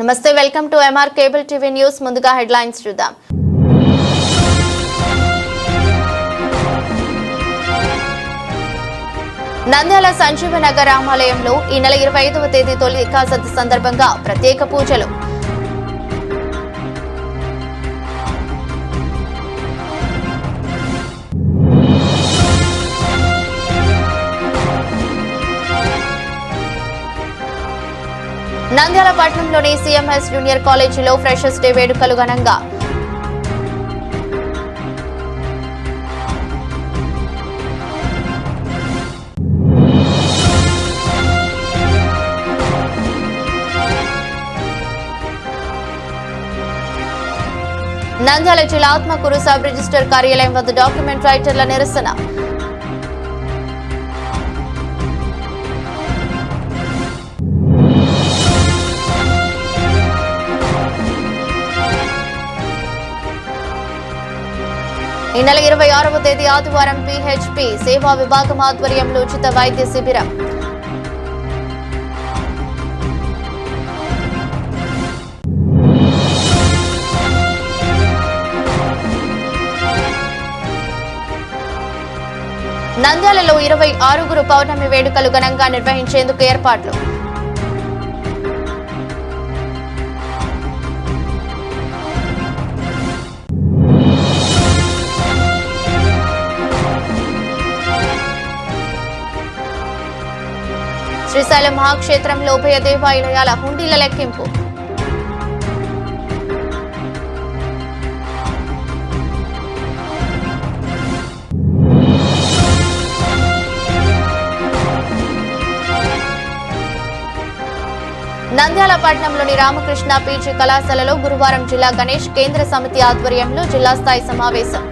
నమస్తే, welcome to MR cable TV news. ముందుగా headlines చూద్దాం. నంద్యాల సంజీవనగర్ రామాలయంలో ఈ నెల 25వ తేదీ తొలి ఏకాదశి సందర్భంగా ప్రత్యేక పూజలు. నంద్యాల పట్టణంలోని సిఎంఎస్ జూనియర్ కాలేజీలో ఫ్రెషర్స్ డే వేడుకలు ఘనంగా. నంద్యాల జిల్లా ఆత్మకూరు సబ్ రిజిస్టర్ కార్యాలయం వద్ద డాక్యుమెంట్ రైటర్ల నిరసన. ఈ నెల 26వ తేదీ ఆదివారం PHP సేవా విభాగం ఆధ్వర్యంలో ఉచిత వైద్య శిబిరం. నంద్యాలలో 26 పౌర్ణమి వేడుకలు ఘనంగా నిర్వహించేందుకు ఏర్పాట్లు. శ్రీశైలం మహాక్షేత్రంలో ఉభయ దేవాలయాల హుండీల లెక్కింపు. నంద్యాల పట్టణంలోని రామకృష్ణ పీజీ కళాశాలలో గురువారం జిల్లా గణేష్ కేంద్ర సమితి ఆధ్వర్యంలో జిల్లా స్థాయి సమావేశం.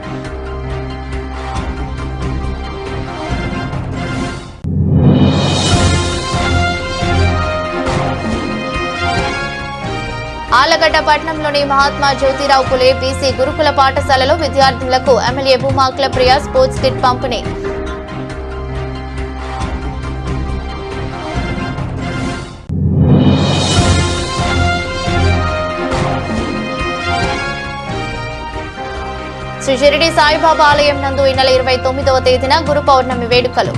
ఆలగడ్డ పట్టణంలోని మహాత్మా జ్యోతిరావు పులే బీసీ గురుకుల పాఠశాలలో విద్యార్థులకు ఎమ్మెల్యే భూమాకుల ప్రియ స్పోర్ట్స్ కిట్ పంపిణీ. శ్రీ షిరిడి సాయిబాబా ఆలయం నందు ఈ నెల 29వ తేదీన గురు పౌర్ణమి వేడుకలు.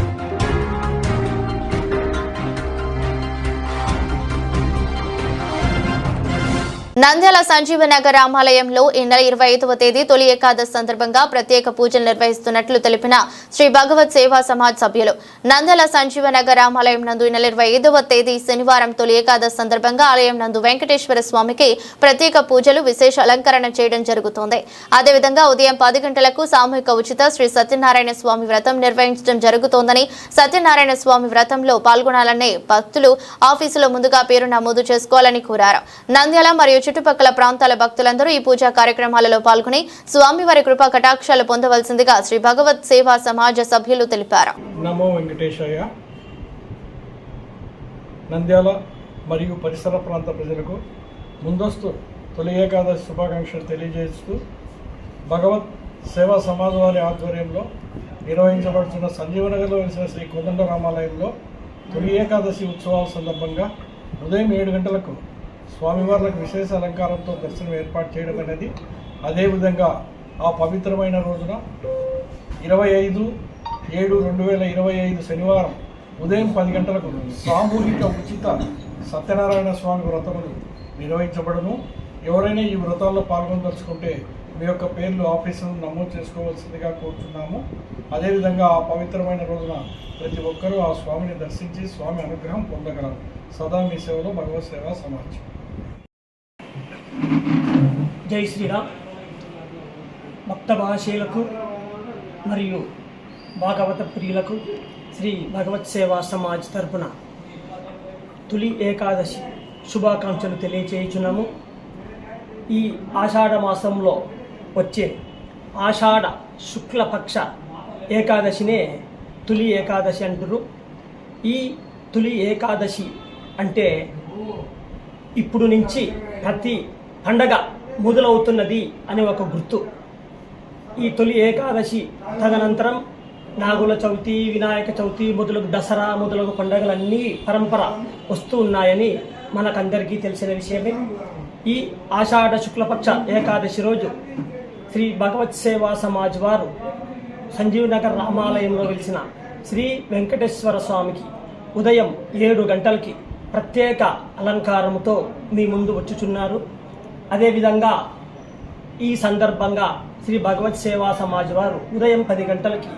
నంద్యాల సంజీవనగర్ రామాలయంలో ఈ నెల 25వ తేదీ తొలి ఏకాదశి సందర్భంగా ప్రత్యేక పూజలు నిర్వహిస్తున్నట్లు తెలిపిన శ్రీ భగవత్ సేవా సమాజ్ సభ్యులు. నంద్యాల సంజీవనగర్ రామాలయం నందు ఈ నెల 25వ తేదీ శనివారం తొలి ఏకాదశి సందర్భంగా ఆలయం నందు వెంకటేశ్వర స్వామికి ప్రత్యేక పూజలు విశేష అలంకరణ చేయడం జరుగుతోంది. అదేవిధంగా ఉదయం 10 గంటలకు సామూహిక ఉచిత శ్రీ సత్యనారాయణ స్వామి వ్రతం నిర్వహించడం జరుగుతోందని, సత్యనారాయణ స్వామి వ్రతంలో పాల్గొనాలనే భక్తులు ఆఫీసులో ముందుగా పేరు నమోదు చేసుకోవాలని కోరారు. నంద్యాల మరియు చుట్టుపక్కల ప్రాంతాల భక్తులందరూ ఈ పూజా కార్యక్రమాలలో పాల్గొని స్వామివారి కృపా కటాక్షాలు పొందవలసిందిగా శ్రీ భగవత్ సేవా సమాజ సభ్యులు తెలిపారు. నమో వెంకటేశయ్య. నంద్యాల మరియు పరిసర ప్రాంత ప్రజలకు ముందస్తు తొలి ఏకాదశి శుభాకాంక్షలు తెలియజేస్తూ భగవత్ సేవా సమాజం వారి ఆధ్వర్యంలో నిర్వహించబడుతున్న సంజీవనగర్లో వెలిసిన శ్రీ కోదండరామాలయంలో తొలి ఏకాదశి ఉత్సవాల సందర్భంగా ఉదయం 7 గంటలకు స్వామివార్లకు విశేష అలంకారంతో దర్శనం ఏర్పాటు చేయడం అనేది, అదేవిధంగా ఆ పవిత్రమైన రోజున 25/7/2025 శనివారం ఉదయం 10 గంటలకు సామూహిక ఉచిత సత్యనారాయణ స్వామి వ్రతములు నిర్వహించబడును. ఎవరైనా ఈ వ్రతాల్లో పాల్గొనదలుచుకుంటే మీ యొక్క పేర్లు ఆఫీసులో నమోదు చేసుకోవాల్సిందిగా కోరుతున్నాము. అదేవిధంగా ఆ పవిత్రమైన రోజున ప్రతి ఒక్కరూ ఆ స్వామిని దర్శించి స్వామి అనుగ్రహం పొందగలరు. సదా మీ సేవలో భగవత్ సేవా సమాజం. జై శ్రీరామ్. భక్త భాషీలకు మరియు భాగవత ప్రియులకు శ్రీ భగవత్ సేవా సమాజ్ తరపున తొలి ఏకాదశి శుభాకాంక్షలు తెలియచేయుచున్నాము. ఈ ఆషాఢ మాసంలో వచ్చే ఆషాఢ శుక్లపక్ష ఏకాదశినే తొలి ఏకాదశి అంటారు. ఈ తొలి ఏకాదశి అంటే ఇప్పుడు నుంచి ప్రతి పండగ మొదలవుతున్నది అనే ఒక గుర్తు. ఈ తొలి ఏకాదశి తదనంతరం నాగుల చవితి, వినాయక చవితి మొదలగు దసరా మొదలగు పండుగలన్నీ పరంపర వస్తూ ఉన్నాయని మనకందరికీ తెలిసిన విషయమే. ఈ ఆషాఢ శుక్లపక్ష ఏకాదశి రోజు శ్రీ భగవత్ సేవా సమాజ్ వారు సంజీవ్ నగర్ రామాలయంలో వెలిసిన శ్రీ వెంకటేశ్వర స్వామికి ఉదయం 7 గంటలకి ప్రత్యేక అలంకారముతో మీ ముందు వచ్చుచున్నారు. అదేవిధంగా ఈ సందర్భంగా శ్రీ భగవత్ సేవా సమాజ్ వారు ఉదయం 10 గంటలకి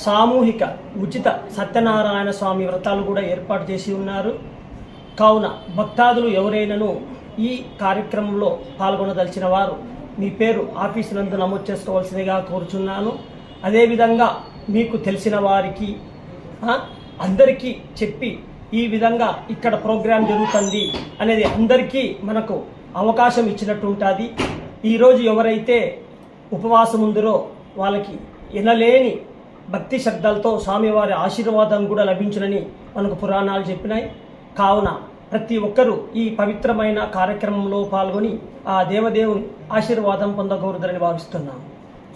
సామూహిక ఉచిత సత్యనారాయణ స్వామి వ్రతాలు కూడా ఏర్పాటు చేసి ఉన్నారు. కావున భక్తాదులు ఎవరైనాను ఈ కార్యక్రమంలో పాల్గొనదలిచిన వారు మీ పేరు ఆఫీసు నందు నమోదు చేసుకోవాల్సిందిగా కోరుచున్నాను. అదేవిధంగా మీకు తెలిసిన వారికి అందరికీ చెప్పి ఈ విధంగా ఇక్కడ ప్రోగ్రాం జరుగుతుంది అనేది అందరికీ మనకు అవకాశం ఇచ్చినట్టు ఉంటుంది. ఈరోజు ఎవరైతే ఉపవాసం ఉందరో వాళ్ళకి ఎనలేని భక్తి శ్రద్ధలతో స్వామివారి ఆశీర్వాదం కూడా లభించునని మనకు పురాణాలు చెప్పినాయి. కావున ప్రతి ఒక్కరూ ఈ పవిత్రమైన కార్యక్రమంలో పాల్గొని ఆ దేవదేవుని ఆశీర్వాదం పొందకూడదని భావిస్తున్నాము.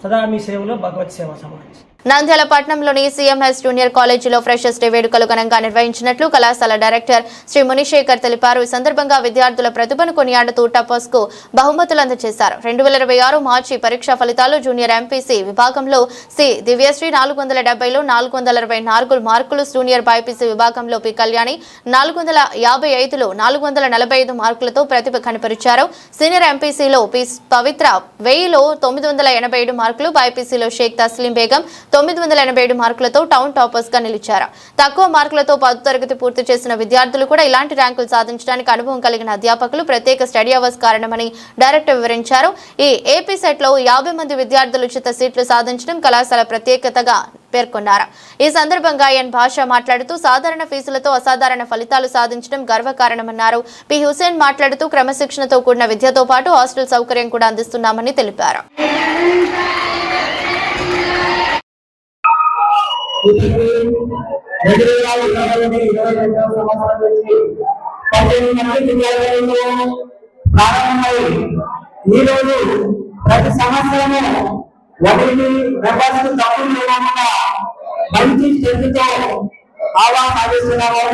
సదా మీ సేవలో భగవత్ సేవా సమాజ్. నంద్యాల పట్టణంలోని సీఎంఎస్ జూనియర్ కాలేజీలో ఫ్రెషర్స్ డే వేడుకలు ఘనంగా నిర్వహించినట్లు కళాశాల డైరెక్టర్ శ్రీ మునిశేఖర్ తెలిపారు. ఈ సందర్భంగా విద్యార్థుల ప్రతిభను కొనియాడుతూ టపాస్ కు బహుమతులు అందజేశారు. 2026 మార్చి పరీక్షా ఫలితాలు జూనియర్ ఎంపీసీ విభాగంలో సి దివ్యశ్రీ 470లో 424 మార్కులు, జూనియర్ బైపీసీ విభాగంలో పి కళ్యాణి 455లో 445 మార్కులతో ప్రతిభ కనపరిచారు. సీనియర్ ఎంపీసీలో పి పవిత్ర 1000లో 987 మార్కులు, బైపీసీలో షేక్ తస్లీం బేగం 987 మార్కులతో టౌన్ టాపర్స్ గా నిలిచారు. తక్కువ మార్కులతో 10వ తరగతి పూర్తి చేసిన విద్యార్థులు కూడా ఇలాంటి ర్యాంకులు సాధించడానికి అనుభవం కలిగిన అధ్యాపకులు ప్రత్యేక స్టడీ అవర్స్ కారణమని డైరెక్టర్ వివరించారు. ఈ ఏపీ సెట్ లో 50 మంది విద్యార్థులు ఉచిత సీట్లు సాధించడం కళాశాల ప్రత్యేకతగా పేర్కొన్నారు. ఈ సందర్భంగా ఎన్ భాష మాట్లాడుతూ సాధారణ ఫీజులతో అసాధారణ ఫలితాలు సాధించడం గర్వకారణమన్నారు. పి హుసేన్ మాట్లాడుతూ క్రమశిక్షణతో కూడిన విద్యతో పాటు హాస్టల్ సౌకర్యం కూడా అందిస్తున్నామని తెలిపారు. ఈరోజు ప్రతి సంవత్సరము ఒకరికి రెఫరెన్స్ తప్పులు లేకుండా మంచి స్ట్రెంత్తో ఆహ్వానం అందిస్తున్నాము.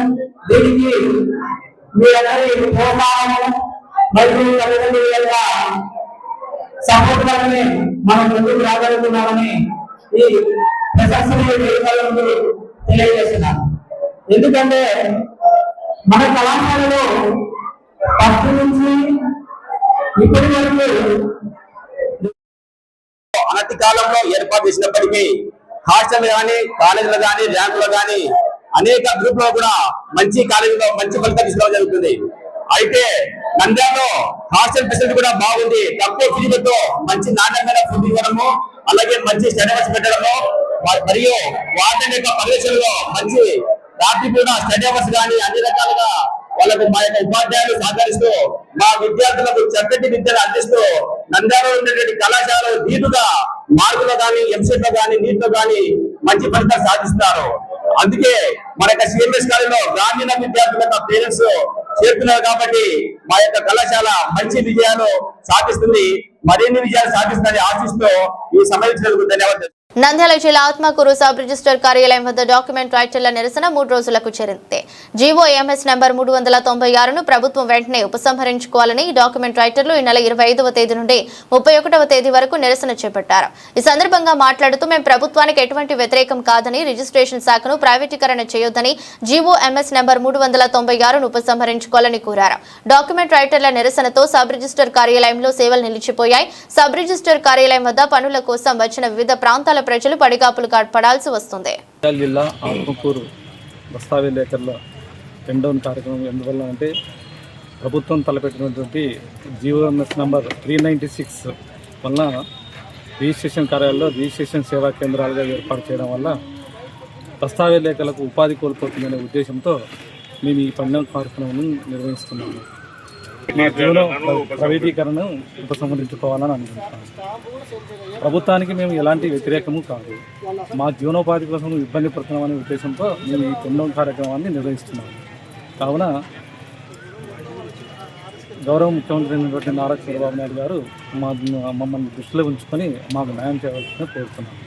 దీనికి మీరందరి ప్రోత్సాహము మరియు తల్లిదండ్రుల యొక్క సపోర్ట్ వల్లనే మనం ముందుకు రాగలుగుతున్నామని ఈ ప్రశంసనీయ వేదికలను తెలియజేస్తున్నాను. ఎందుకంటే మన కళాశాలలో ఫస్ట్ నుంచి ఇప్పటి వరకు అనతి కాలంలో ఏర్పాటు చేసినప్పటికీ హాస్టల్ కానీ కాలేజీలు కానీ ర్యాంకులు కానీ అనేక గ్రూప్ లో కూడా మంచి కాలేజీలో మంచి ఫలితం తీసుకోవడం జరుగుతుంది. అయితే నంద్యాలలో హాస్టల్ ఫెసిలిటీ కూడా బాగుంది. తక్కువ ఫీజులతో మంచి నాణ్యమైన ఫుడ్ ఇవ్వడము, అలాగే మంచి స్టడీ అవర్స్ పెట్టడము మరియు వార్డెన్ యొక్క పర్యవేక్షణలో మంచి రాత్రి కూడా స్టడీ అవర్స్ కానీ అన్ని రకాలుగా వాళ్ళకు మా యొక్క ఉపాధ్యాయులు సహకరిస్తూ మా విద్యార్థులకు చక్కటి విద్యను అందిస్తూ నంద్యాలలో ఉండేటువంటి కళాశాలలో దీటుగా మార్కులో కానీ ఎంసెట్ లో కానీ నీట్ లో కానీ మంచి ఫలితాలు సాధిస్తారు. అందుకే మన యొక్క సిఎంఎస్ కాలేజీలో గ్రామీణ విద్యార్థుల యొక్క పేరెంట్స్ చేరుతున్నారు కాబట్టి మా యొక్క కళాశాల మంచి విజయాలు సాధిస్తుంది, మరిన్ని విజయాలు సాధిస్తుందని ఆశిస్తూ ఈ సమయం ధన్యవాదాలు. నంద్యాల జిల్లా ఆత్మకూరు సబ్ రిజిస్టర్ కార్యాలయం వద్ద డాక్యుమెంట్ రైటర్ల నిరసన 3 రోజులకు చేరింది. జీవోఎంఎస్ నంబర్ 396ను ప్రభుత్వం వెంటనే ఉపసంహరించుకోవాలని డాక్యుమెంట్ రైటర్లు ఈ నెల 25వ తేదీ నుండి 31వ తేదీ వరకు నిరసన చేపట్టారు. ఈ సందర్భంగా మాట్లాడుతూ మేము ప్రభుత్వానికి ఎటువంటి వ్యతిరేకం కాదని, రిజిస్ట్రేషన్ శాఖను ప్రైవేటీకరణ చేయొద్దని, జీవోఎంఎస్ నంబర్ 396ను ఉపసంహరించుకోవాలని కోరారు. డాక్యుమెంట్ రైటర్ల నిరసనతో సబ్ రిజిస్టర్ కార్యాలయంలో సేవలు నిలిచిపోయాయి. సబ్ రిజిస్టర్ కార్యాలయం వద్ద పనుల కోసం వచ్చిన వివిధ ప్రాంతాల ప్రజలు పడిగాపులు పడాల్సి వస్తుంది. జిల్లా ఆత్మకూరు దస్తావేజీకరణ రెండవ కార్యక్రమం ఎందువల్ల అంటే ప్రభుత్వం తలపెట్టినటువంటి జీవోఎంఎస్ నంబర్ 396 వల్ల రిజిస్ట్రేషన్ కార్యాలయాల్లో రిజిస్ట్రేషన్ సేవా కేంద్రాలుగా ఏర్పాటు చేయడం వల్ల దస్తావేజీకరణకు ఉపాధి కోల్పోతుందనే ఉద్దేశంతో మేము ఈ పండుగ కార్యక్రమం నిర్వహిస్తున్నాము. ప్రైవేటీకరణ ఉపసంహరించుకోవాలని అనుకుంటున్నాను. ప్రభుత్వానికి మేము ఎలాంటి వ్యతిరేకము కాదు. మా జీవనోపాధి కోసం ఇబ్బంది పడుతున్నామనే ఉద్దేశంతో మేము ఈ పెండవం కార్యక్రమాన్ని నిర్వహిస్తున్నాము. కావున గౌరవ ముఖ్యమంత్రి అయినటువంటి నారా చంద్రబాబు నాయుడు గారు మమ్మల్ని దృష్టిలో ఉంచుకొని మాకు న్యాయం చేయవలసిందిగా కోరుతున్నాము.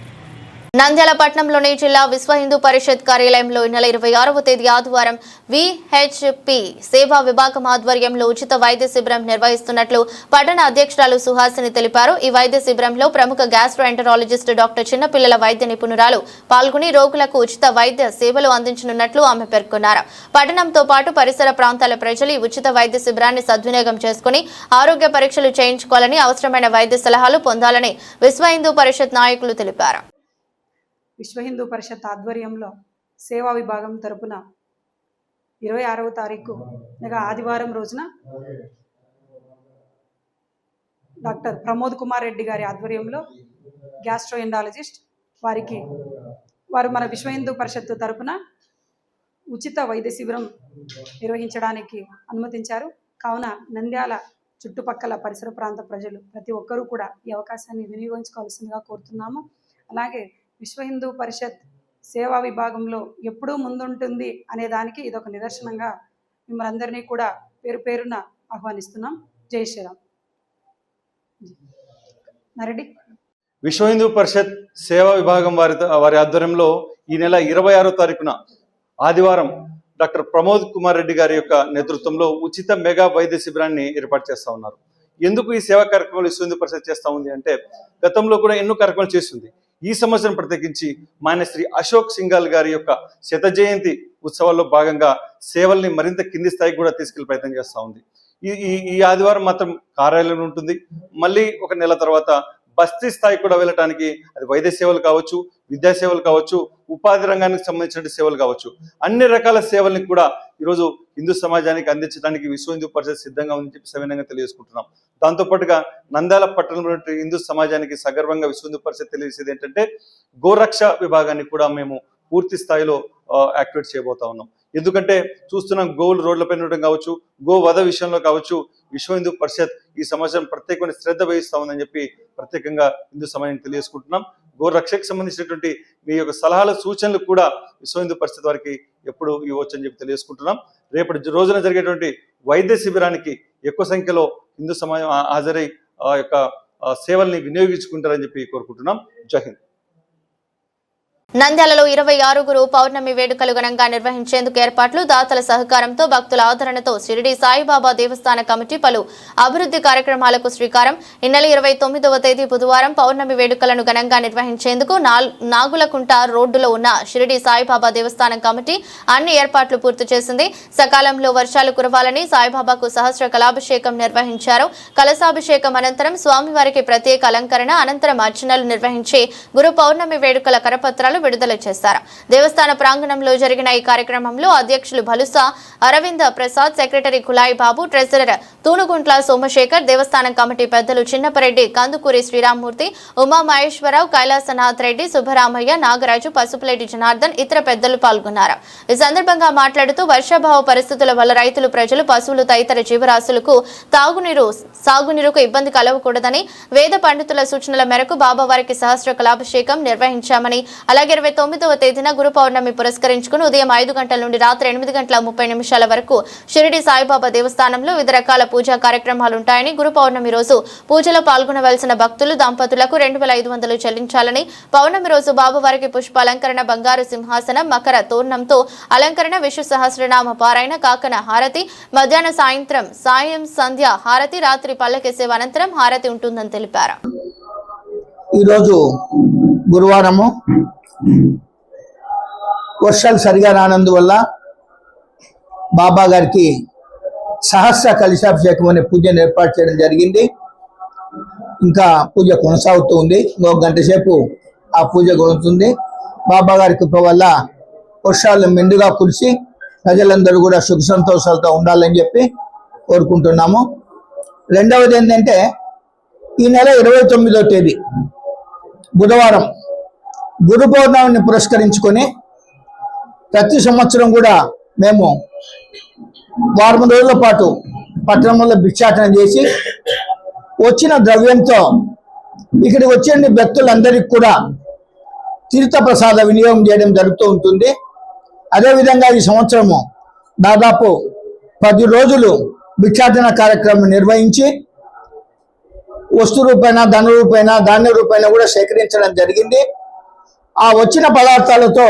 నంద్యాల పట్టణంలోని జిల్లా విశ్వ హిందూ పరిషత్ కార్యాలయంలో ఈ నెల 26వ తేదీ ఆదివారం విహెచ్పి సేవా విభాగం ఆధ్వర్యంలో ఉచిత వైద్య శిబిరం నిర్వహిస్తున్నట్లు పట్టణ అధ్యక్షురాలు సుహాసిని తెలిపారు. ఈ వైద్య శిబిరంలో ప్రముఖ గ్యాస్ట్రోఎంటరాలజిస్ట్ డాక్టర్ చిన్నపిల్లల వైద్య నిపుణురాలు పాల్గొని రోగులకు ఉచిత వైద్య సేవలు అందించనున్నట్లు ఆమె పేర్కొన్నారు. పట్టణంతో పాటు పరిసర ప్రాంతాల ప్రజలు ఈ ఉచిత వైద్య శిబిరాన్ని సద్వినియోగం చేసుకుని ఆరోగ్య పరీక్షలు చేయించుకోవాలని, అవసరమైన వైద్య సలహాలు పొందాలని విశ్వ హిందూ పరిషత్ నాయకులు తెలిపారు. విశ్వ హిందూ పరిషత్ ఆధ్వర్యంలో సేవా విభాగం తరపున 26వ తారీఖు అనగా ఆదివారం రోజున డాక్టర్ ప్రమోద్ కుమార్ రెడ్డి గారి ఆధ్వర్యంలో గ్యాస్ట్రోఎంటాలజిస్ట్ వారు మన విశ్వ హిందూ పరిషత్ తరపున ఉచిత వైద్య శిబిరం నిర్వహించడానికి అనుమతించారు. కావున నంద్యాల చుట్టుపక్కల పరిసర ప్రాంత ప్రజలు ప్రతి ఒక్కరూ కూడా ఈ అవకాశాన్ని వినియోగించుకోవాల్సిందిగా కోరుతున్నాము. అలాగే విశ్వ హిందూ పరిషత్ సేవా విభాగంలో ఎప్పుడూ ముందుంటుంది అనే దానికి ఇదొక నిదర్శనంగా మిమ్మల్ని అందరినీ కూడా పేరు పేరున ఆహ్వానిస్తున్నాం. జై శ్రీరామ్. నరెడ్డి. విశ్వ హిందూ పరిషత్ సేవా విభాగం వారి ఆధ్వర్యంలో ఈ నెల 26వ తారీఖున ఆదివారం డాక్టర్ ప్రమోద్ కుమార్ రెడ్డి గారి యొక్క నేతృత్వంలో ఉచిత మెగా వైద్య శిబిరాన్ని ఏర్పాటు చేస్తూ ఉన్నారు. ఎందుకు ఈ సేవా కార్యక్రమాలు విశ్వ హిందూ పరిషత్ చేస్తూ ఉంది అంటే, గతంలో కూడా ఎన్నో కార్యక్రమాలు చేస్తుంది. ఈ సంవత్సరం ప్రత్యేకించి మాన్యశ్రీ అశోక్ సింఘాల్ గారి యొక్క 100వ జయంతి ఉత్సవాల్లో భాగంగా సేవల్ని మరింత కింది స్థాయికి కూడా తీసుకెళ్లే ప్రయత్నం చేస్తూ ఉంది. ఈ ఆదివారం మాత్రం కార్యాలయం ఉంటుంది. మళ్ళీ ఒక నెల తర్వాత బస్తీ స్థాయికి కూడా వెళ్ళటానికి, అది వైద్య సేవలు కావచ్చు, విద్యా సేవలు కావచ్చు, ఉపాధి రంగానికి సంబంధించిన సేవలు కావచ్చు, అన్ని రకాల సేవల్ని కూడా ఈరోజు హిందూ సమాజానికి అందించడానికి విశ్వ హిందూ పరిషత్ సిద్ధంగా ఉందని చెప్పి సవినయంగా తెలియజేసుకుంటున్నాం. దాంతోపాటుగా నంద్యాల పట్టణంలో హిందూ సమాజానికి సగర్వంగా విశ్వ హిందూ పరిషత్ తెలియజేసేది ఏంటంటే, గోరక్ష విభాగాన్ని కూడా మేము పూర్తి స్థాయిలో యాక్టివేట్ చేయబోతా ఉన్నాం. ఎందుకంటే చూస్తున్నాం, గోవులు రోడ్లపైన ఉండడం కావచ్చు, గో వధ విషయంలో కావచ్చు, విశ్వ హిందూ పరిషత్ ఈ సంవత్సరం ప్రత్యేకమైన శ్రద్ధ వహిస్తా ఉందని చెప్పి ప్రత్యేకంగా హిందూ సమాజానికి తెలియజేసుకుంటున్నాం. గో రక్షకు సంబంధించినటువంటి మీ యొక్క సలహాలు, సూచనలు కూడా విశ్వ హిందూ పరిషత్ వారికి ఎప్పుడు ఇవ్వచ్చు అని చెప్పి తెలియజేసుకుంటున్నాం. రేపటి రోజున జరిగేటువంటి వైద్య శిబిరానికి ఎక్కువ సంఖ్యలో హిందూ సమాజం హాజరై ఆ యొక్క సేవల్ని వినియోగించుకుంటారని చెప్పి కోరుకుంటున్నాం. జై హింద్. నంద్యాలలో 26 పౌర్ణమి వేడుకలు ఘనంగా నిర్వహించేందుకు ఏర్పాట్లు, దాతల సహకారంతో భక్తుల ఆదరణతో షిరిడి సాయిబాబా దేవస్థాన కమిటీ పలు అభివృద్ధి కార్యక్రమాలకు శ్రీకారం. ఈ నెల 29వ తేదీ బుధవారం పౌర్ణమి వేడుకలను ఘనంగా నిర్వహించేందుకు నాగులకుంట రోడ్డులో ఉన్న షిరిడి సాయిబాబా దేవస్థానం కమిటీ అన్ని ఏర్పాట్లు పూర్తి చేసింది. సకాలంలో వర్షాలు కురవాలని సాయిబాబాకు సహస్ర కళాభిషేకం నిర్వహించారు. కలశాభిషేకం అనంతరం స్వామివారికి ప్రత్యేక అలంకరణ, అనంతరం అర్చనలు నిర్వహించి గురు పౌర్ణమి వేడుకల కరపత్రాలు విడుదల చేశారు. దేవస్థాన ప్రాంగణంలో జరిగిన ఈ కార్యక్రమంలో అధ్యక్షులు భలుసా అరవింద ప్రసాద్, సెక్రటరీ కులాయి బాబు, ట్రెజరర్ తూనుగుంట్ల సోమశేఖర్, దేవస్థానం కమిటీ పెద్దలు చిన్నపరెడ్డి, కందుకూరి శ్రీరామ్మూర్తి, ఉమా మహేశ్వరరావు, కైలాసనాథ్ రెడ్డి, సుబ్బరామయ్య, నాగరాజు, పసుపులేటి జనార్దన్ ఇతర పెద్దలు పాల్గొన్నారు. ఈ సందర్భంగా మాట్లాడుతూ వర్షాభావ పరిస్థితుల వల్ల రైతులు, ప్రజలు, పశువులు తదితర జీవరాశులకు సాగునీరుకు ఇబ్బంది కలగకూడదని వేద పండితుల సూచనల మేరకు బాబావారికి సహస్ర కళాభిషేకం నిర్వహించామని, అలాగే 29వ తేదీన గురు పౌర్ణమి పురస్కరించుకుని ఉదయం 5 గంటల నుండి రాత్రి 8:30 వరకు షిరిడి సాయిబాబా దేవస్థానంలో వివిధ రకాల పూజా కార్యక్రమాలుంటాయని, గురు పౌర్ణమి రోజు పూజలో పాల్గొనవలసిన భక్తులు, దంపతులకు 2,500 చెల్లించాలని, పౌర్ణమి రోజు బాబావారికి పుష్పాలంకరణ, బంగారు సింహాసనం, మకర తోరణంతో అలంకరణ, విష్ణు సహస్రనామ పారాయణ, కాకన హారతి, మధ్యాహ్న సాయం సంధ్య హారతి, రాత్రి పల్లకి సేవ అనంతరం హారతి ఉంటుందని తెలిపారు. ఈరోజు గురువారము, వర్షాలు సరిగా రానందువల్ల బాబా గారికి సహస్ర కలశాభిషేకం అనే పూజను ఏర్పాటు చేయడం జరిగింది. ఇంకా పూజ కొనసాగుతూ ఉంది. ఇంకొక గంట సేపు ఆ పూజ కొనుతుంది. బాబా గారి కృప వల్ల వర్షాలు మెండుగా కురిసి ప్రజలందరూ కూడా సుఖ సంతోషాలతో ఉండాలని చెప్పి కోరుకుంటున్నాము. రెండవది ఏంటంటే, ఈ నెల 29వ తేదీ బుధవారం గురు పౌర్ణమిని పురస్కరించుకొని ప్రతి సంవత్సరం కూడా మేము వారం రోజుల పాటు పట్టణంలో భిక్షాటన చేసి వచ్చిన ద్రవ్యంతో ఇక్కడికి వచ్చే భక్తులందరికీ కూడా తీర్థ ప్రసాద వినియోగం చేయడం జరుగుతూ ఉంటుంది. అదేవిధంగా ఈ సంవత్సరము దాదాపు 10 రోజులు భిక్షాటన కార్యక్రమం నిర్వహించి వస్తు రూపేణ, ధన రూపేణ, ధాన్య రూపేణ కూడా సేకరించడం జరిగింది. ఆ వచ్చిన పదార్థాలతో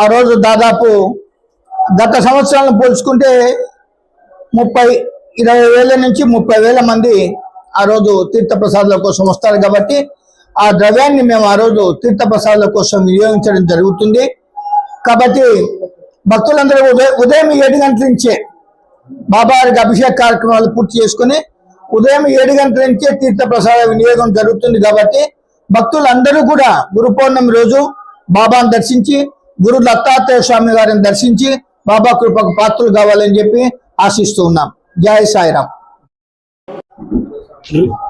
ఆ రోజు దాదాపు గత సంవత్సరాలను పోల్చుకుంటే 20,000 నుంచి 30,000 మంది ఆ రోజు తీర్థప్రసాదాల కోసం వస్తారు కాబట్టి ఆ ద్రవ్యాన్ని మేము ఆ రోజు తీర్థప్రసాదాల కోసం వినియోగించడం జరుగుతుంది. కాబట్టి భక్తులందరూ ఉదయం 7 గంటల నుంచే బాబా వారికి అభిషేక కార్యక్రమాలు పూర్తి చేసుకుని ఉదయం 7 గంటల నుంచే తీర్థప్రసాద వినియోగం జరుగుతుంది. కాబట్టి భక్తులందరూ కూడా గురు పౌర్ణమి రోజు బాబాను దర్శించి గురు దత్తాత్రేయ స్వామి గారిని దర్శించి బాబా కృపకు పాత్రలు కావాలని చెప్పి ఆశిస్తూ ఉన్నాం. జై సాయిరామ్.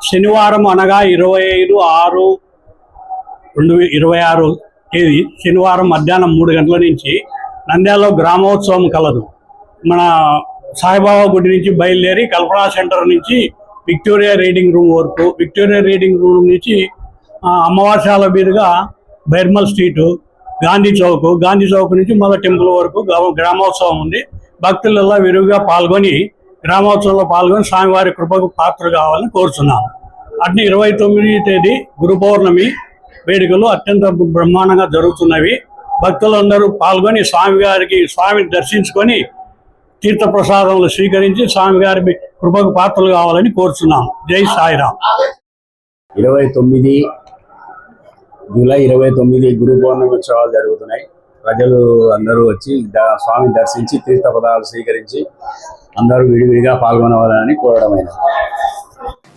శనివారం అనగా 25/6/2026 తేదీ శనివారం మధ్యాహ్నం 3 గంటల నుంచి నంద్యాలలో గ్రామోత్సవం కలదు. మన సాయిబాబా గుడి నుంచి బయలుదేరి కల్పనా సెంటర్ నుంచి విక్టోరియా రీడింగ్ రూమ్ వరకు, విక్టోరియా రీడింగ్ రూమ్ నుంచి అమ్మవారిశాల మీదుగా బైర్మల్ స్ట్రీటు, గాంధీ చౌక్ నుంచి మళ్ళీ టెంపుల్ వరకు గ్రామోత్సవం ఉంది. భక్తులలో విరివిగా పాల్గొని గ్రామోత్సవంలో పాల్గొని స్వామివారి కృపకు పాత్ర కావాలని కోరుతున్నాము. అట్ని 29 తేదీ గురు పౌర్ణమి వేడుకలు అత్యంత బ్రహ్మాండంగా జరుగుతున్నవి. భక్తులందరూ పాల్గొని స్వామిని దర్శించుకొని తీర్థప్రసాదములు స్వీకరించి స్వామివారి కృపకు పాత్రలు కావాలని కోరుతున్నాం. జై సాయిరామ్. 29 జూలై 29 గురు పౌర్ణమి ఉత్సవాలు జరుగుతున్నాయి. ప్రజలు అందరూ వచ్చి స్వామిని దర్శించి తీర్థపదాలు స్వీకరించి అందరూ విడివిడిగా పాల్గొనవాలని కోరడమైనది.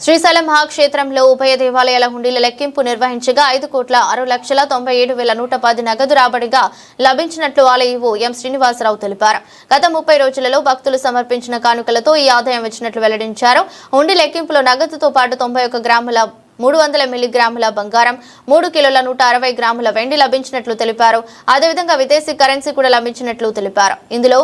శ్రీశైలం మహాక్షేత్రంలో ఉభయ దేవాలయాల హుండీల లెక్కింపు నిర్వహించగా 5,60,90,110 నగదు రాబడిగా లభించినట్లు ఆలయ ఈవో ఎం శ్రీనివాసరావు తెలిపారు. గత 30 రోజులలో భక్తులు సమర్పించిన కానుకలతో ఈ ఆదాయం వచ్చినట్లు వెల్లడించారు. హుండీ లెక్కింపులో నగదుతో పాటు 91 గ్రాముల 300 మిల్లీగ్రాముల బంగారం, 3 కిలోల 160 గ్రాముల వెండి లభించినట్లు తెలిపారు. అదేవిధంగా విదేశీ కరెన్సీ కూడా లభించినట్లు తెలిపారు. ఇందులో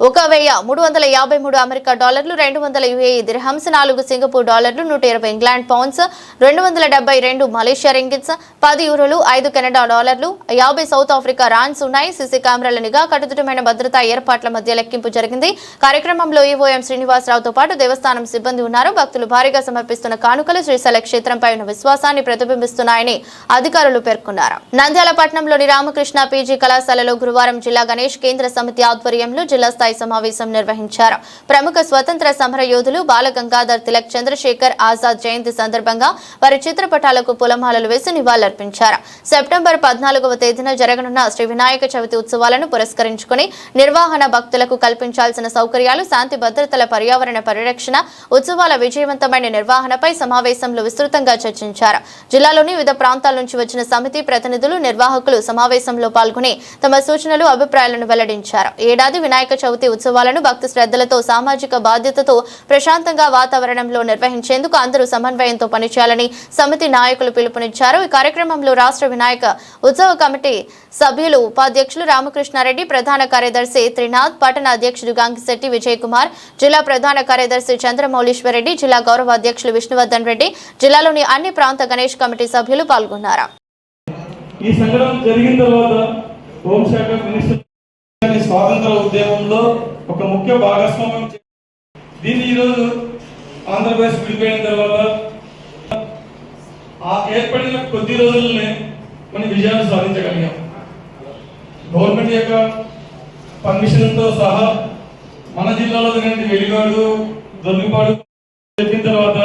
1,353 అమెరికా డాలర్లు, 200 యుఏఈ దిర్హమ్స్, 4 సింగపూర్ డాలర్లు, 120 England pounds, 272 Malaysia ringgits, 10 యూరోలు, 5 Canada డాలర్లు, 50 సౌత్ ఆఫ్రికా రాన్స్ ఉన్నాయి. సీసీ కెమెరాల నిఘా, కట్టుదిట్టమైన భద్రతా ఏర్పాట్ల మధ్య లెక్కింపు జరిగింది. కార్యక్రమంలో ఈవో ఎం శ్రీనివాసరావుతో పాటు దేవస్థానం సిబ్బంది ఉన్నారు. భక్తులు భారీగా సమర్పిస్తున్న కానుకలు శ్రీశైల క్షేత్రంపై ఉన్న విశ్వాసాన్ని ప్రతిబింబిస్తున్నాయని అధికారులు పేర్కొన్నారు. నంద్యాల పట్టణంలోని రామకృష్ణ పీజీ కళాశాలలో గురువారం జిల్లా గణేష్ కేంద్ర సమితి ఆధ్వర్యంలో జిల్లా స్థాయి సమావేశం నిర్వహించారు. ప్రముఖ స్వతంత్ర సమర యోధులు బాలగంగాధర్ తిలక్, చంద్రశేఖర్ ఆజాద్ జయంతి సందర్భంగా వారి చిత్రపటాలకు పూలమాలలు వేసి నివాళులర్పించారు. సెప్టెంబర్ 14వ తేదీన జరగనున్న శ్రీ వినాయక చవితి ఉత్సవాలను పురస్కరించుకుని నిర్వహణ, భక్తులకు కల్పించాల్సిన సౌకర్యాలు, శాంతి భద్రతల, పర్యావరణ పరిరక్షణ, ఉత్సవాల విజయవంతమైన నిర్వహణపై సమావేశంలో విస్తృతంగా చర్చించారు. జిల్లాలోని వివిధ ప్రాంతాల నుంచి వచ్చిన సమితి ప్రతినిధులు, నిర్వాహకులు సమావేశంలో పాల్గొని తమ సూచనలు, అభిప్రాయాలను వెల్లడించారు. ఏడాది వినాయక చవితి ఉత్సవాలను భక్తి శ్రద్ధలతో, సామాజిక బాధ్యతతో ప్రశాంతంగా వాతావరణంలో నిర్వహించేందుకు అందరూ సమన్వయంతో పనిచేయాలని సమితి నాయకులు పిలుపునిచ్చారు. ఈ కార్యక్రమంలో రాష్ట్ర వినాయక ఉత్సవ కమిటీ సభ్యులు, ఉపాధ్యక్షులు రామకృష్ణారెడ్డి, ప్రధాన కార్యదర్శి త్రినాథ్, పట్టణ అధ్యక్షుడు గంగిశెట్టి విజయ్ కుమార్, జిల్లా ప్రధాన కార్యదర్శి చంద్రమౌళీశ్వరరెడ్డి, జిల్లా గౌరవ అధ్యక్షులు విష్ణువర్ధన్ రెడ్డి, జిల్లాలోని అన్ని ప్రాంత గణేష్ కమిటీ సభ్యులు పాల్గొన్నారు. ఈ సంఘటన జరిగిన తర్వాత హోంశాఖ మినిస్టర్ స్వాతంత్ర ఉద్యమంలో ఒక ముఖ్య భాగస్వామ్యం. దీన్ని ఈరోజు ఆంధ్రప్రదేశ్ విడిపోయిన తర్వాత ఏర్పడిన కొద్ది రోజుల్లోనే మనం విజయాలు సాధించగలిగాం. గవర్నమెంట్ యొక్క పర్మిషన్తో సహా మన జిల్లాలో వెలిగాడు, దొర్నిపాడు చెప్పిన తర్వాత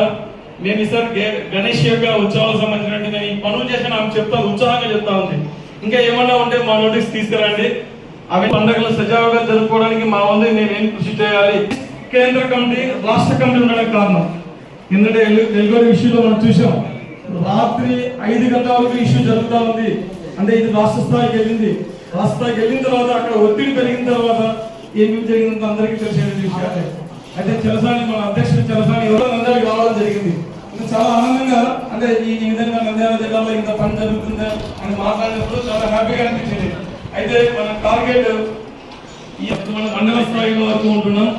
మేము ఈసారి గణేష్ యొక్క ఉత్సవాలకు సంబంధించినట్టు నేను ఈ పనులు చేసిన నాకు చెప్తా, ఉత్సాహంగా చెప్తా ఉంది. ఇంకా ఏమన్నా ఉంటే మా నోటీస్ తీసుకురండి. అవి పండుగలు సజావుగా జరుపుకోవడానికి మా వంతు నేనేం కృషి చేయాలి. కేంద్ర కమిటీ, రాష్ట్ర కమిటీ ఉండడానికి కారణం ఎందుకంటే ఎల్గోరి ఇష్యూలో మనం చూసాం. రాత్రి 5 గంటల వరకు ఇష్యూ జరుగుతూ ఉంది. అంటే ఇది రాష్ట్ర స్థాయికి వెళ్ళింది. రాష్ట్ర స్థాయికి వెళ్ళిన తర్వాత అక్కడ ఒత్తిడి పెరిగిన తర్వాత ఏమేమి జరిగిందో అందరికీ తెలిసిన విషయాలే. అయితే చలసాని, మన అధ్యక్షుడు చలసాని ఎవరో నంద్యాలకు రావడం జరిగింది. చాలా ఆనందంగా, అంటే ఈ విధంగా నంద్యాల జిల్లాలో ఇంత పని జరుగుతుందా అని మాట్లాడినప్పుడు చాలా హ్యాపీగా అనిపించింది. అయితే మన టార్గెట్ మన మండల స్థాయిలో వరకు ఉంటున్నాం.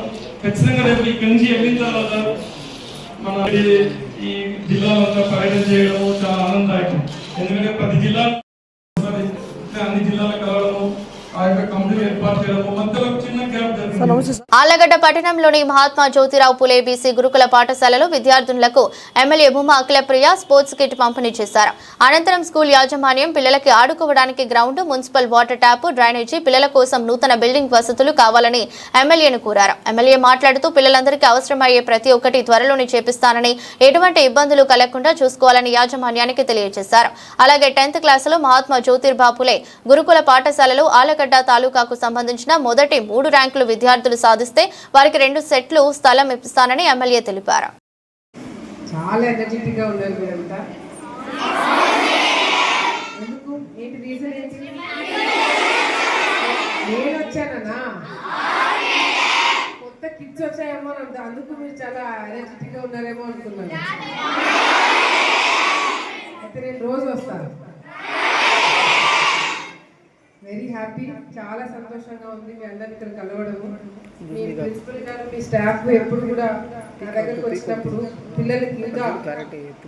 ఖచ్చితంగా రేపు ఇక్కడి నుంచి వెళ్ళిన తర్వాత మన ఈ జిల్లాలో పర్యటన చేయడము చాలా ఆనందదాయకం. ఎందుకంటే ప్రతి జిల్లా అన్ని జిల్లాలకు కలవడము, ఆ యొక్క కమిటీలు పార్టీలకు మధ్యలో చిన్న గ్యాప్ జరిగింది. ఆళ్లగడ్డ పట్టణంలోని మహాత్మా జ్యోతిరావు పులే బీసీ గురుకుల పాఠశాలలో విద్యార్థులకు MLA Bhuma Akhilapriya sports kit పంపిణీ చేశారు. అనంతరం స్కూల్ యాజమాన్యం పిల్లలకి ఆడుకోవడానికి ground, municipal water tap, drainage, పిల్లల కోసం నూతన బిల్డింగ్ వసతులు కావాలని ఎమ్మెల్యేను కోరారు. ఎమ్మెల్యే మాట్లాడుతూ పిల్లలందరికీ అవసరమయ్యే ప్రతి ఒక్కటి త్వరలోనే చేపిస్తానని, ఎటువంటి ఇబ్బందులు కలగకుండా చూసుకోవాలని యాజమాన్యానికి తెలియజేశారు. అలాగే 10th క్లాసులో మహాత్మా జ్యోతిరావు పులే గురుకుల పాఠశాలలో ఆళ్లగడ్డ తాలూకాకు సంబంధించిన మొదటి 3 ర్యాంకులు విద్యార్థులు సాధిస్తే వారికి 2 సెట్లు స్థలం ఇప్పిస్తానని ఎమ్మెల్యే తెలిపారు. చాలా ఎనర్జెటిక్ గా ఉన్నారు మీరంతా. ఎందుకు? ఏంటి రీజన్ ఏంటి? నేను వచ్చానన్నా, కొత్త కిడ్స్ వచ్చాయేమో అందుకు మీరు చాలా ఎనర్జెటిక్ గా ఉన్నారేమో అనుకున్నాను. అయితే నేను రోజు వస్తాను. వెరీ హ్యాపీ, చాలా సంతోషంగా ఉంది మీ అందరిని ఇక్కడ కలవడము. మీ ప్రిన్సిపల్ గారు, మీ స్టాఫ్ ఎప్పుడు కూడా నా దగ్గరకు వచ్చినప్పుడు పిల్లలకి ఇంకా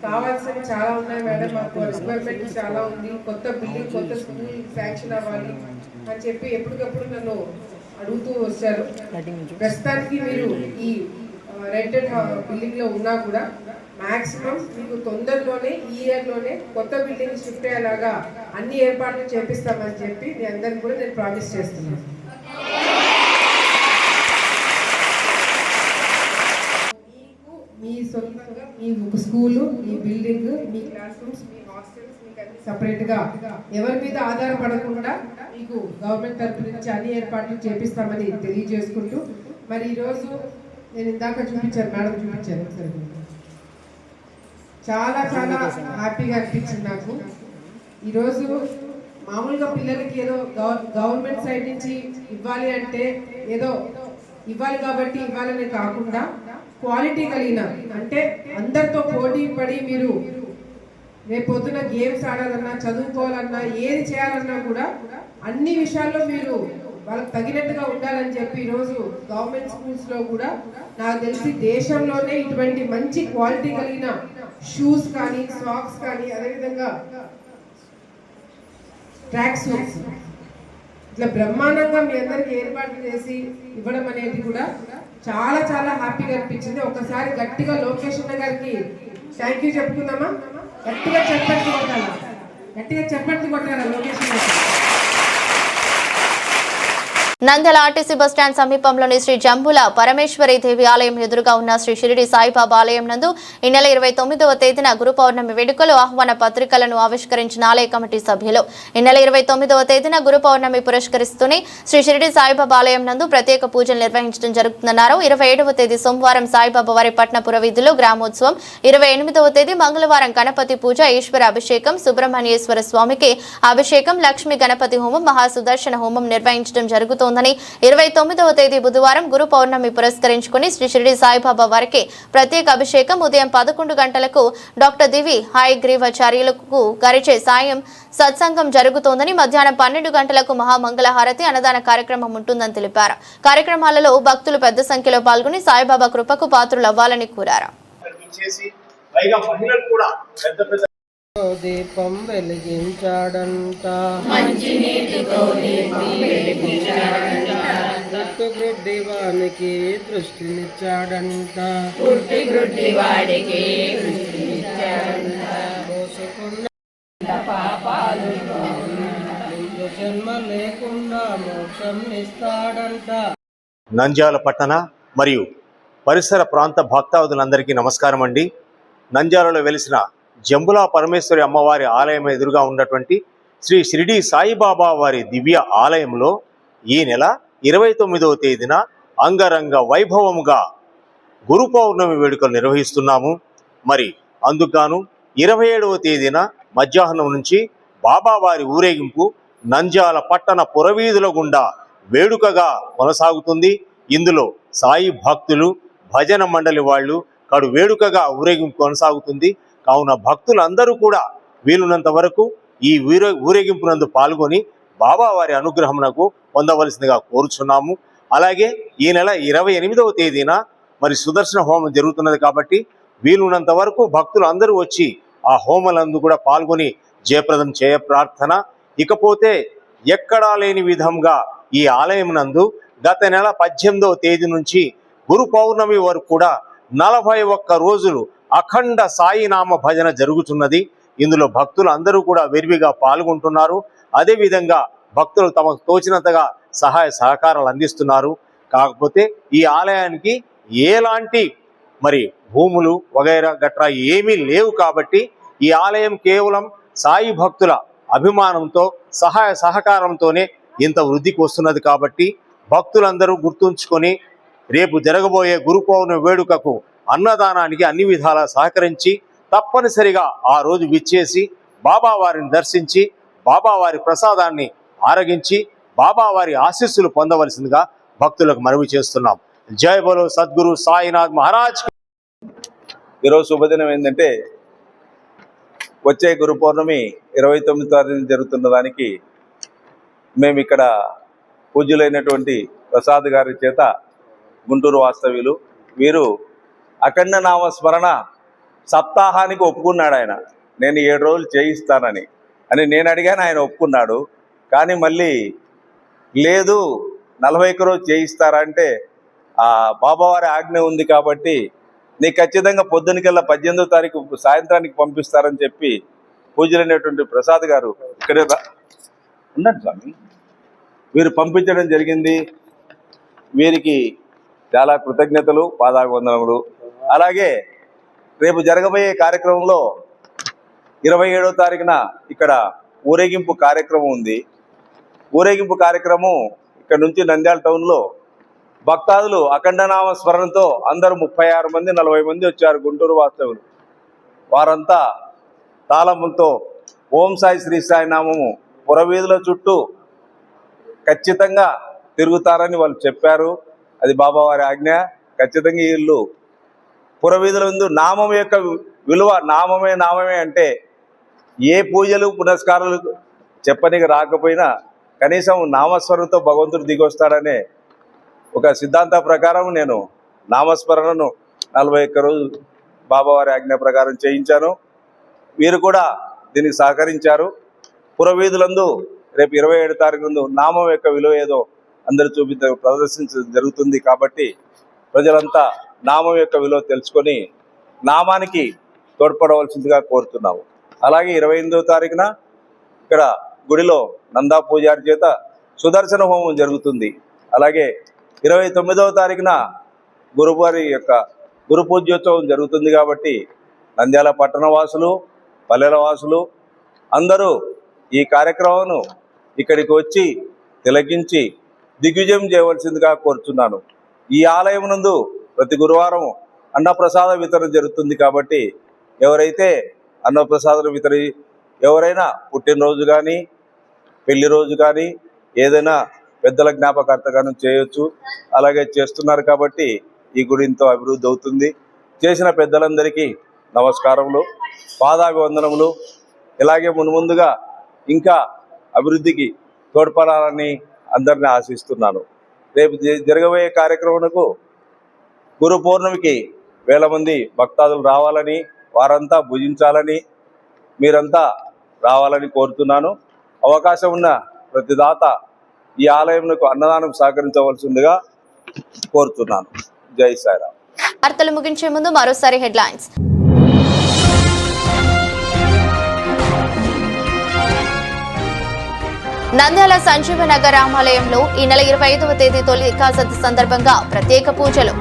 కావాల్సినవి చాలా ఉన్నాయి మేడం, మాకు రిక్వైర్మెంట్ చాలా ఉంది, కొత్త బిల్డింగ్, కొత్త స్కూల్ శాంక్షన్ అవ్వాలి అని చెప్పి ఎప్పటికప్పుడు నన్ను అడుగుతూ వచ్చారు. ప్రస్తుతానికి మీరు ఈ రెంటెడ్ బిల్డింగ్ లో ఉన్నా కూడా మాక్సిమం మీకు తొందరలోనే ఈ ఇయర్లోనే కొత్త బిల్డింగ్ షిఫ్ట్ అయ్యేలాగా అన్ని ఏర్పాట్లు చేపిస్తామని చెప్పి మీ అందరికీ కూడా నేను ప్రామిస్ చేస్తున్నాను. మీకు మీ సొంతంగా మీ స్కూలు, మీ బిల్డింగ్, మీ క్లాస్ రూమ్స్, మీ హాస్టల్స్ మీకు అన్ని సపరేట్గా ఎవరి మీద ఆధారపడకుండా మీకు గవర్నమెంట్ తరఫు నుంచి అన్ని ఏర్పాట్లు చేపిస్తామని తెలియజేసుకుంటూ, మరి ఈరోజు నేను ఇందాక చూపించాను, మేడం చూపించాను, చాలా చాలా హ్యాపీగా అనిపించింది నాకు. ఈరోజు మామూలుగా పిల్లలకి ఏదో గవర్నమెంట్ సైడ్ నుంచి ఇవ్వాలి అంటే ఏదో ఇవ్వాలి కాబట్టి ఇవ్వాలనే కాకుండా క్వాలిటీ కలిగిన, అంటే అందరితో పోటీ పడి మీరు రేపొద్దున గేమ్స్ ఆడాలన్నా, చదువుకోవాలన్నా, ఏది చేయాలన్నా కూడా అన్ని విషయాల్లో మీరు వాళ్ళకి తగినట్టుగా ఉండాలని చెప్పి ఈరోజు గవర్నమెంట్ స్కూల్స్ లో కూడా నాకు తెలిసి దేశంలోనే ఇటువంటి మంచి క్వాలిటీ కలిగిన షూస్ కానీ, సాక్స్ కానీ, అదేవిధంగా ట్రాక్ సూట్స్ ఇట్లా బ్రహ్మాండంగా మీ అందరికి ఏర్పాట్లు చేసి ఇవ్వడం అనేది కూడా చాలా చాలా హ్యాపీగా అనిపించింది. ఒకసారి గట్టిగా లోకేష్ అన్న గారికి థ్యాంక్ యూ చెప్పుకుందామా? గట్టిగా చెప్పట్లు కొట్టాలా లోకేష్ అన్న. నంద్యాల ఆర్టీసీ బస్టాండ్ సమీపంలోని శ్రీ జంబుల పరమేశ్వరి దేవి ఆలయం ఎదురుగా ఉన్న శ్రీ షిరిడి సాయిబాబా ఆలయం నందు ఈ నెల 29వ తేదీన గురు పౌర్ణమి వేడుకలు ఆహ్వాన పత్రికలను ఆవిష్కరించిన ఆలయ కమిటీ సభ్యులు. ఈ నెల 29వ తేదీన గురు పౌర్ణమి పురస్కరిస్తూనే శ్రీ షిరిడి సాయిబాబా ఆలయం నందు ప్రత్యేక పూజలు నిర్వహించడం జరుగుతుందన్నారు. 27వ తేదీ సోమవారం సాయిబాబా వారి పట్న పురవీధుల్లో గ్రామోత్సవం, 28వ తేదీ మంగళవారం గణపతి పూజ, ఈశ్వర అభిషేకం, సుబ్రహ్మణ్యేశ్వర స్వామికి అభిషేకం, లక్ష్మీ గణపతి హోమం, మహాసుదర్శన హోమం నిర్వహించడం జరుగుతోంది. 29వ తేదీ బుధవారం గురు పౌర్ణమి పురస్కరించుకుని శ్రీ షిరిడి సాయిబాబా వారికి ప్రత్యేక అభిషేకం, ఉదయం 11 గంటలకు డాక్టర్ దివి హాయగ్రీవాచార్యులకు గరిచే సాయం సత్సంగం జరుగుతోందని, మధ్యాహ్నం 12 గంటలకు మహామంగళహారతి, అన్నదాన కార్యక్రమం ఉంటుందని తెలిపారు. కార్యక్రమాలలో భక్తులు పెద్ద సంఖ్యలో పాల్గొని సాయిబాబా కృపకు పాత్రులవ్వాలని కోరారు. దీపం వెలిగించాడంట, గుడ్డివానికి దృష్టినిచ్చాడంట, పాపాలు జన్మ లేకుండా మోక్షం ఇస్తాడంట. నంద్యాల పట్టణ మరియు పరిసర ప్రాంత భక్తాదులందరికీ నమస్కారం అండి. నంద్యాలలో వెలిసిన జంబుల పరమేశ్వరి అమ్మవారి ఆలయం ఎదురుగా ఉన్నటువంటి శ్రీ షిరిడి సాయిబాబా వారి దివ్య ఆలయంలో ఈ నెల 29వ తేదీన అంగరంగ వైభవముగా గురు పౌర్ణమి వేడుకలు నిర్వహిస్తున్నాము. మరి అందుకుగాను 27వ తేదీన మధ్యాహ్నం నుంచి బాబావారి ఊరేగింపు నంద్యాల పట్టణ పురవీధుల గుండా వేడుకగా కొనసాగుతుంది. ఇందులో సాయి భక్తులు, భజన మండలి వాళ్ళు కడు వేడుకగా ఊరేగింపు కొనసాగుతుంది. కావున భక్తులందరూ కూడా వీలున్నంత వరకు ఈ ఊరేగింపునందు పాల్గొని బాబావారి అనుగ్రహమునకు పొందవలసిందిగా కోరుచున్నాము. అలాగే ఈ నెల 28వ తేదీన మరి సుదర్శన హోమం జరుగుతున్నది కాబట్టి వీలున్నంత వరకు భక్తులు అందరూ వచ్చి ఆ హోమలందు కూడా పాల్గొని జయప్రదం చేయ ప్రార్థన. ఇకపోతే ఎక్కడా లేని విధంగా ఈ ఆలయం నందు గత నెల 18వ తేదీ నుంచి గురు పౌర్ణమి వరకు కూడా 41 రోజులు అఖండ సాయినామ భజన జరుగుతున్నది. ఇందులో భక్తులు అందరూ కూడా విరివిగా పాల్గొంటున్నారు. అదేవిధంగా భక్తులు తమకు తోచినంతగా సహాయ సహకారాలు అందిస్తున్నారు. కాకపోతే ఈ ఆలయానికి ఎలాంటి భూములు వగైరా గట్రా ఏమీ లేవు కాబట్టి ఈ ఆలయం కేవలం సాయి భక్తుల అభిమానంతో సహాయ సహకారంతోనే ఇంత వృద్ధికి వస్తున్నది. కాబట్టి భక్తులందరూ గుర్తుంచుకొని రేపు జరగబోయే గురు పౌర్ణమి వేడుకకు అన్నదానానికి అన్ని విధాలా సహకరించి తప్పనిసరిగా ఆ రోజు విచ్చేసి బాబావారిని దర్శించి బాబావారి ప్రసాదాన్ని ఆరగించి బాబావారి ఆశీస్సులు పొందవలసిందిగా భక్తులకు మనవి చేస్తున్నాం. జై బలో సద్గురు సాయినాథ్ మహారాజ్. ఈరోజు శుభదినం ఏంటంటే వచ్చే గురు పౌర్ణమి 29వ తారీఖున జరుగుతున్న దానికి మేము ఇక్కడ పూజ్యులైనటువంటి ప్రసాద్ గారి చేత గుంటూరు వాస్తవ్యులు వీరు అఖండ నామ స్మరణ సప్తాహానికి ఒప్పుకున్నాడు. ఆయన నేను 7 రోజులు చేయిస్తానని నేను అడిగాను, ఆయన ఒప్పుకున్నాడు. కానీ మళ్ళీ లేదు 41 రోజు చేయిస్తారా అంటే బాబావారి ఆజ్ఞ ఉంది కాబట్టి నీకు ఖచ్చితంగా పొద్దునకల్లా 18వ తారీఖు సాయంత్రానికి పంపిస్తారని చెప్పి పూజలైనటువంటి ప్రసాద్ గారు ఇక్కడే ఉన్నాడు స్వామి వీరు పంపించడం జరిగింది. వీరికి చాలా కృతజ్ఞతలు, పాదాభివందనములు. అలాగే రేపు జరగబోయే కార్యక్రమంలో 27వ తారీఖున ఇక్కడ ఊరేగింపు కార్యక్రమం ఉంది. ఊరేగింపు కార్యక్రమం ఇక్కడ నుంచి నంద్యాల టౌన్లో భక్తాదులు అఖండనామ స్మరణతో అందరూ 36 మంది 40 మంది వచ్చారు గుంటూరు వాస్తవులు. వారంతా తాళములతో ఓం సాయి శ్రీ సాయి నామము పురవీధుల చుట్టూ ఖచ్చితంగా తిరుగుతారని వాళ్ళు చెప్పారు. అది బాబావారి ఆజ్ఞ. ఖచ్చితంగా వీళ్ళు పురవీధుల ముందు నామం యొక్క విలువ నామమే నామమే అంటే ఏ పూజలు పునస్కారాలు చెప్పనికి రాకపోయినా కనీసం నామస్మరణతో భగవంతుడు దిగొస్తాడనే ఒక సిద్ధాంత ప్రకారం నేను నామస్మరణను 41 రోజు బాబావారి ఆజ్ఞ ప్రకారం చేయించాను. వీరు కూడా దీనికి సహకరించారు. పురవీధులందు రేపు 27 తారీఖు ముందు నామం యొక్క విలువ ఏదో అందరూ ప్రదర్శించడం జరుగుతుంది. కాబట్టి ప్రజలంతా నామం యొక్క విలువ తెలుసుకొని నామానికి తోడ్పడవలసిందిగా కోరుతున్నాము. అలాగే 28వ తారీఖున ఇక్కడ గుడిలో నందా పూజారి చేత సుదర్శన హోమం జరుగుతుంది. అలాగే 29వ తారీఖున గురువారి యొక్క గురు పూజ్యోత్సవం జరుగుతుంది. కాబట్టి నంద్యాల పట్టణ వాసులు పల్లెల వాసులు అందరూ ఈ కార్యక్రమాన్ని ఇక్కడికి వచ్చి తిలకించి దిగ్విజయం చేయవలసిందిగా కోరుచున్నాను. ఈ ఆలయం నందు ప్రతి గురువారం అన్నప్రసాద వితరణ జరుగుతుంది. కాబట్టి ఎవరైతే అన్నప్రసాద ఎవరైనా పుట్టినరోజు కానీ పెళ్లి రోజు కానీ ఏదైనా పెద్దల జ్ఞాపకార్థంగాను చేయొచ్చు. అలాగే చేస్తున్నారు కాబట్టి ఈ గుడి ఎంతో అభివృద్ధి అవుతుంది. చేసిన పెద్దలందరికీ నమస్కారములు, పాదాభివందనములు. ఇలాగే మున్ముందుగా ఇంకా అభివృద్ధికి తోడ్పడాలని అందరినీ ఆశిస్తున్నాను. రేపు జరగబోయే కార్యక్రమంకు గురు పౌర్ణమికి 1000 మంది భక్తాదులు రావాలని, వారంతా భుజించాలని, మీరంతా రావాలని కోరుతున్నాను. అవకాశం ఉన్న ప్రతి దాత ఈ ఆలయంకు అన్నదానం సహకరించవలసిందిగా కోరుతున్నాను. జై సాయిరామ్. వార్తలు ముగించే ముందు మరోసారి హెడ్లైన్స్. నంద్యాల సంజీవనగర్ రామాలయంలో ఈ నెల 25వ తేదీ తొలి ఏకాదశి సందర్భంగా ప్రత్యేక పూజలు.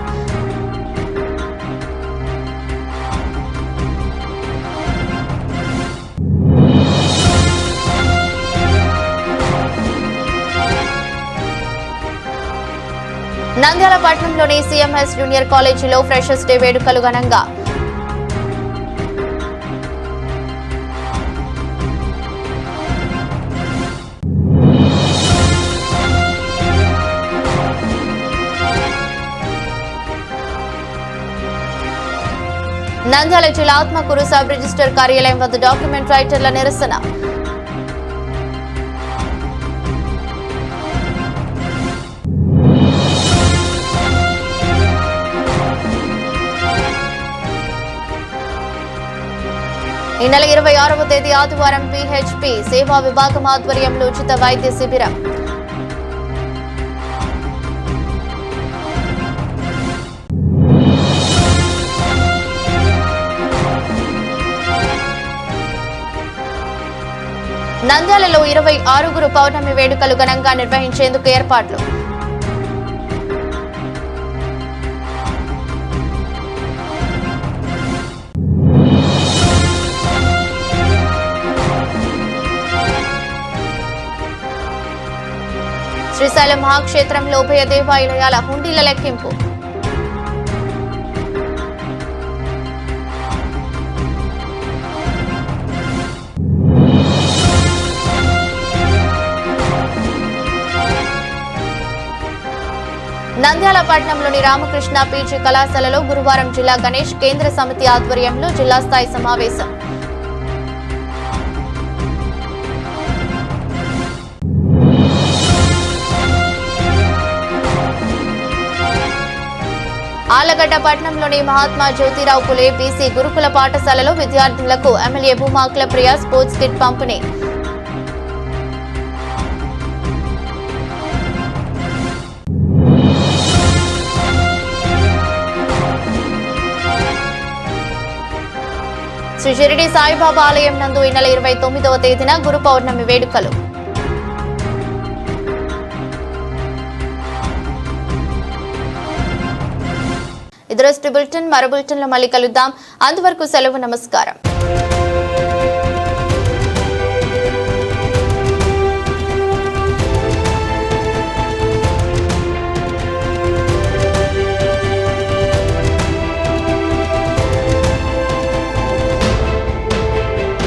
నంద్యాల పట్టణంలోని సిఎంఎస్ జూనియర్ కాలేజీలో ఫ్రెషర్స్ డే వేడుకలు ఘనంగా. నంద్యాల జిల్లా ఆత్మకూరు సబ్ రిజిస్టర్ కార్యాలయం వద్ద డాక్యుమెంట్ రైటర్ల నిరసన. ఈ నెల 26వ తేదీ ఆదివారం PHP సేవా విభాగం ఆధ్వర్యంలో ఉచిత వైద్య శిబిరం. నంద్యాలలో 26 పౌర్ణమి వేడుకలు ఘనంగా నిర్వహించేందుకు ఏర్పాట్లు. శ్రీశైలం మహాక్షేత్రంలో ఉభయ దేవాలయాల హుండీల లెక్కింపు. నంద్యాల పట్టణంలోని రామకృష్ణ పీజీ కళాశాలలో గురువారం జిల్లా గణేష్ కేంద్ర సమితి ఆధ్వర్యంలో జిల్లా స్థాయి సమావేశం. ఆలగడ్డ పట్టణంలోని మహాత్మా జ్యోతిరావు పులే బీసీ గురుకుల పాఠశాలలో విద్యార్థులకు ఎమ్మెల్యే భూమాకుల ప్రియ స్పోర్ట్స్ కిట్ పంపిణీ. శ్రీ షిరిడి సాయిబాబా ఆలయం నందు ఈ నెల 29వ తేదీన గురు పౌర్ణమి వేడుకలు. ఇది రోజు బులెటిన్. మరో బులెటిన్లో మళ్ళీ కలుద్దాం. అంతవరకు సెలవు. నమస్కారం.